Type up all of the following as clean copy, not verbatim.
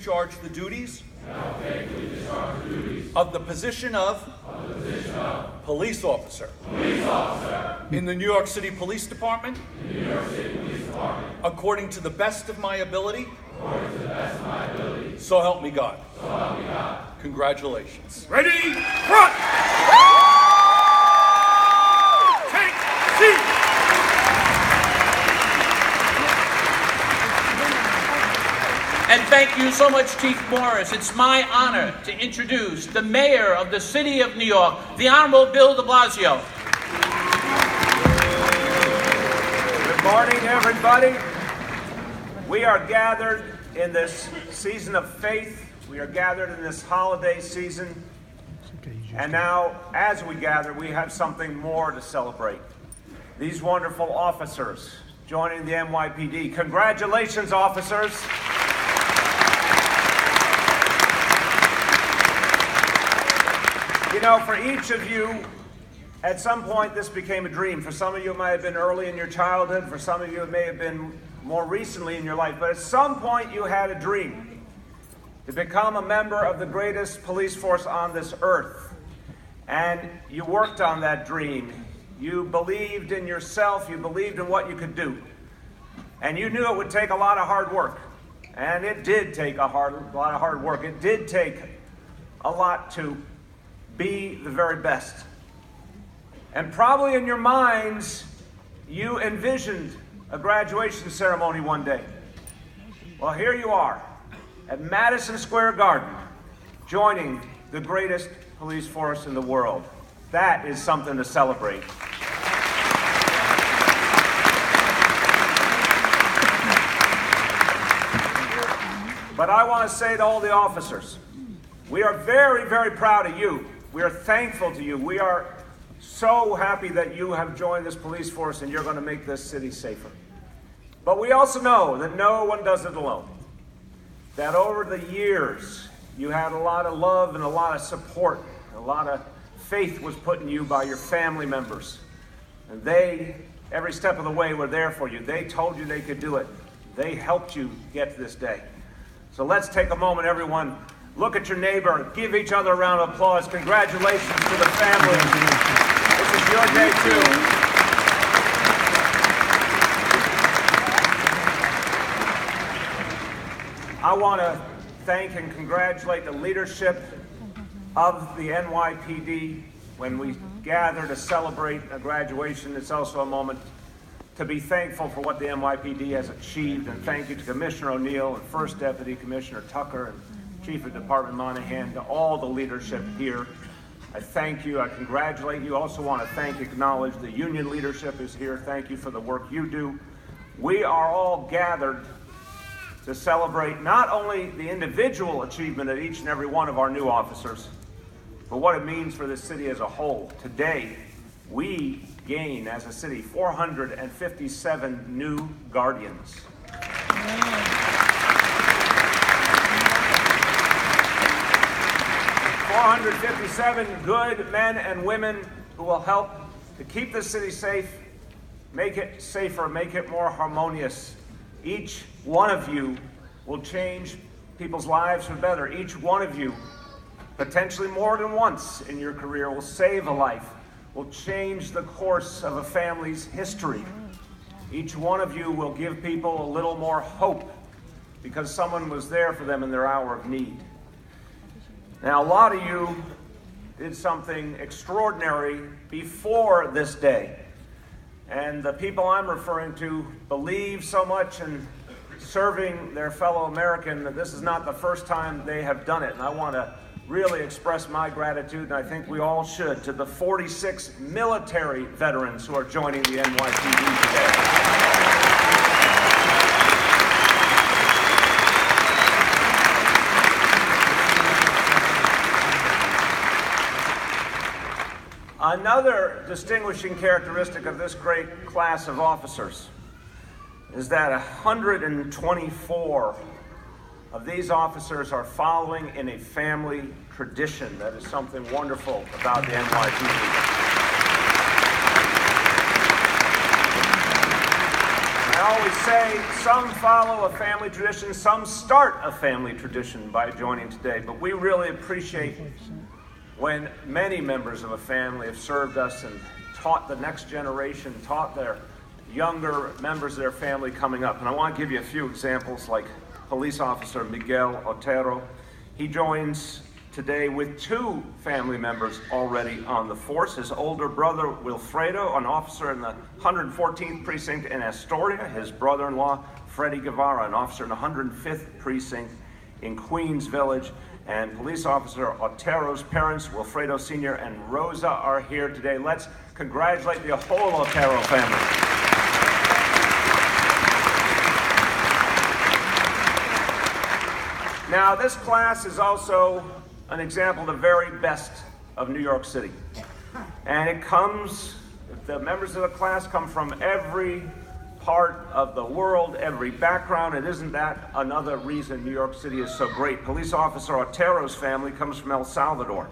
discharge the duties of the position of police officer in the New York City Police Department according to the best of my ability. So help me God. Congratulations. Ready, front! Take seat! And thank you so much, Chief Morris. It's my honor to introduce the mayor of the city of New York, the Honorable Bill de Blasio. Good morning, everybody. We are gathered in this season of faith. We are gathered in this holiday season. And now, as we gather, we have something more to celebrate. These wonderful officers joining the NYPD. Congratulations, officers. You know, for each of you, at some point this became a dream. For some of you, it might have been early in your childhood. For some of you, it may have been more recently in your life. But at some point, you had a dream to become a member of the greatest police force on this earth. And you worked on that dream. You believed in yourself. You believed in what you could do. And you knew it would take a lot of hard work. And it did take a lot of hard work. It did take a lot to be the very best. And probably in your minds, you envisioned a graduation ceremony one day. Well, here you are at Madison Square Garden, joining the greatest police force in the world. That is something to celebrate. But I want to say to all the officers, we are very, very proud of you. We are thankful to you. We are so happy that you have joined this police force and you're going to make this city safer. But we also know that no one does it alone. That over the years, you had a lot of love and a lot of support. A lot of faith was put in you by your family members. And they, every step of the way, were there for you. They told you they could do it. They helped you get to this day. So let's take a moment, everyone. Look at your neighbor. Give each other a round of applause. Congratulations to the families. This is your day, too. I want to thank and congratulate the leadership of the NYPD. When we gather to celebrate a graduation, it's also a moment to be thankful for what the NYPD has achieved. And thank you to Commissioner O'Neill and First Deputy Commissioner Tucker and Chief of Department Monahan, to all the leadership here. I thank you. I congratulate you. Also want to acknowledge the union leadership is here. Thank you for the work you do. We are all gathered to celebrate not only the individual achievement of each and every one of our new officers, but what it means for the city as a whole. Today, we gain as a city 457 new guardians. 457 good men and women who will help to keep the city safe, make it safer, make it more harmonious. Each one of you will change people's lives for better. Each one of you, potentially more than once in your career, will save a life, will change the course of a family's history. Each one of you will give people a little more hope because someone was there for them in their hour of need. Now, a lot of you did something extraordinary before this day. And the people I'm referring to believe so much in serving their fellow American that this is not the first time they have done it. And I want to really express my gratitude, and I think we all should, to the 46 military veterans who are joining the NYPD today. Another distinguishing characteristic of this great class of officers is that 124 of these officers are following in a family tradition. That is something wonderful about the NYPD. I always say some follow a family tradition, some start a family tradition by joining today, but we really appreciate when many members of a family have served us and taught the next generation, taught their younger members of their family coming up. And I want to give you a few examples, like Police Officer Miguel Otero. He joins today with 2 family members already on the force. His older brother, Wilfredo, an officer in the 114th Precinct in Astoria. His brother-in-law, Freddie Guevara, an officer in the 105th Precinct in Queens Village. And Police Officer Otero's parents, Wilfredo Sr. and Rosa, are here today. Let's congratulate the whole Otero family. Now, this class is also an example of the very best of New York City. And it comes, the members of the class come from every part of the world, every background, and isn't that another reason New York City is so great? Police Officer Otero's family comes from El Salvador.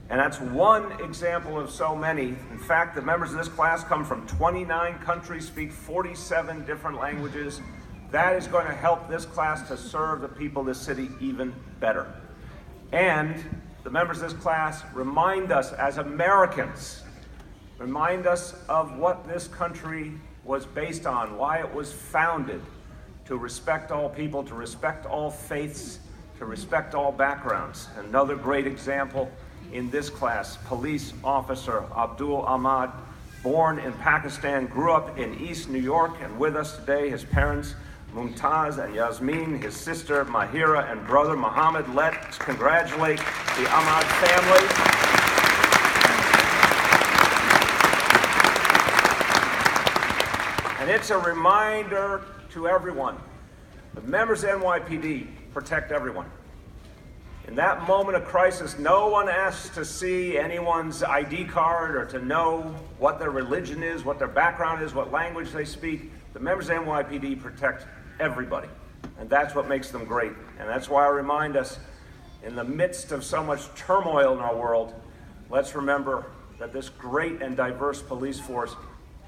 And that's one example of so many. In fact, the members of this class come from 29 countries, speak 47 different languages. That is going to help this class to serve the people of this city even better. And the members of this class remind us as Americans, remind us of what this country was based on, why it was founded, to respect all people, to respect all faiths, to respect all backgrounds. Another great example in this class, Police Officer Abdul Ahmad, born in Pakistan, grew up in East New York, and with us today, his parents, Mumtaz and Yasmin, his sister Mahira, and brother Muhammad. Let's congratulate the Ahmad family. And it's a reminder to everyone, the members of NYPD protect everyone. In that moment of crisis, no one asks to see anyone's ID card or to know what their religion is, what their background is, what language they speak. The members of NYPD protect everybody, and that's what makes them great. And that's why I remind us, in the midst of so much turmoil in our world, let's remember that this great and diverse police force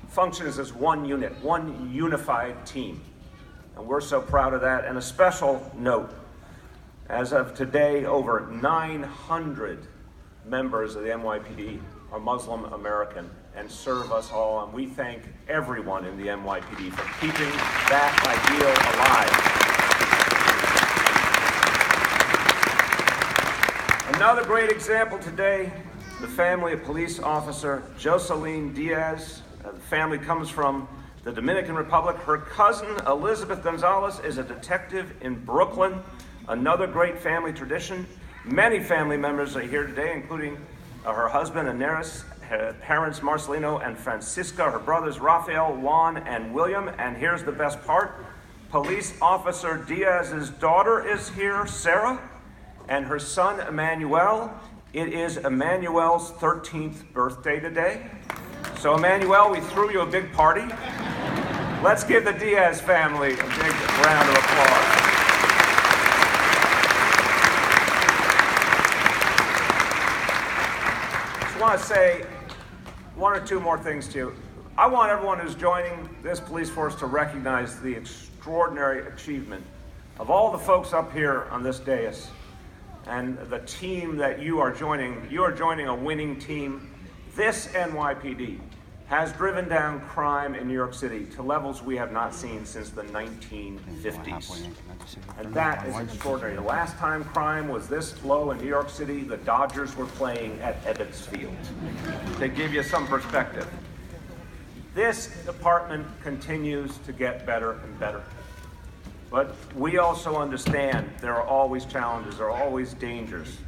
functions as one unit, one unified team. And we're so proud of that. And a special note, as of today, over 900 members of the NYPD are Muslim American and serve us all, and we thank everyone in the NYPD for keeping that ideal alive. Another great example today, the family of Police Officer Jocelyn Diaz. The family comes from the Dominican Republic. Her cousin, Elizabeth Gonzalez, is a detective in Brooklyn. Another great family tradition. Many family members are here today, including her husband, Aneris, her parents, Marcelino and Francisca, her brothers, Rafael, Juan, and William. And here's the best part. Police Officer Diaz's daughter is here, Sarah, and her son, Emmanuel. It is Emmanuel's 13th birthday today. So, Emmanuel, we threw you a big party. Let's give the Diaz family a big round of applause. I want to say one or two more things to you. I want everyone who's joining this police force to recognize the extraordinary achievement of all the folks up here on this dais and the team that you are joining. You are joining a winning team. This NYPD has driven down crime in New York City to levels we have not seen since the 1950s. And that is extraordinary. The last time crime was this low in New York City, the Dodgers were playing at Ebbets Field. To give you some perspective. This department continues to get better and better. But we also understand there are always challenges, there are always dangers.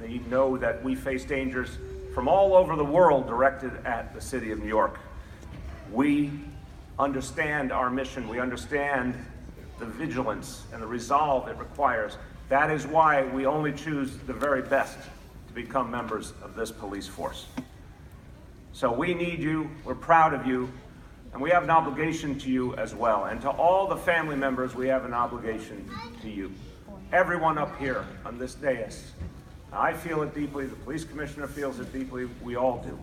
You know that we face dangers from all over the world directed at the city of New York. We understand our mission. We understand the vigilance and the resolve it requires. That is why we only choose the very best to become members of this police force. So we need you, we're proud of you, and we have an obligation to you as well. And to all the family members, we have an obligation to you. Everyone up here on this dais, I feel it deeply, the police commissioner feels it deeply, we all do.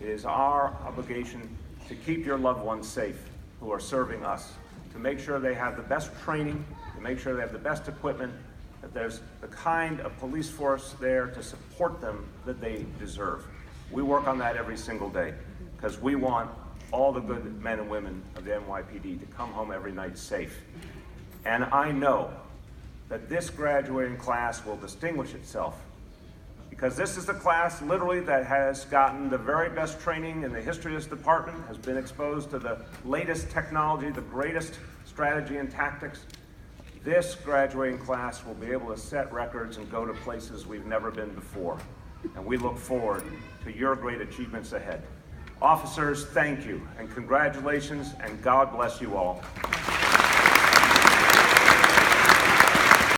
It is our obligation to keep your loved ones safe who are serving us to make sure they have the best training, to make sure they have the best equipment, that there's the kind of police force there to support them that they deserve. We work on that every single day because we want all the good men and women of the NYPD to come home every night safe. And I know that this graduating class will distinguish itself because this is the class literally that has gotten the very best training in the history of this department, has been exposed to the latest technology, the greatest strategy and tactics. This graduating class will be able to set records and go to places we've never been before. And we look forward to your great achievements ahead. Officers, thank you and congratulations, and God bless you all.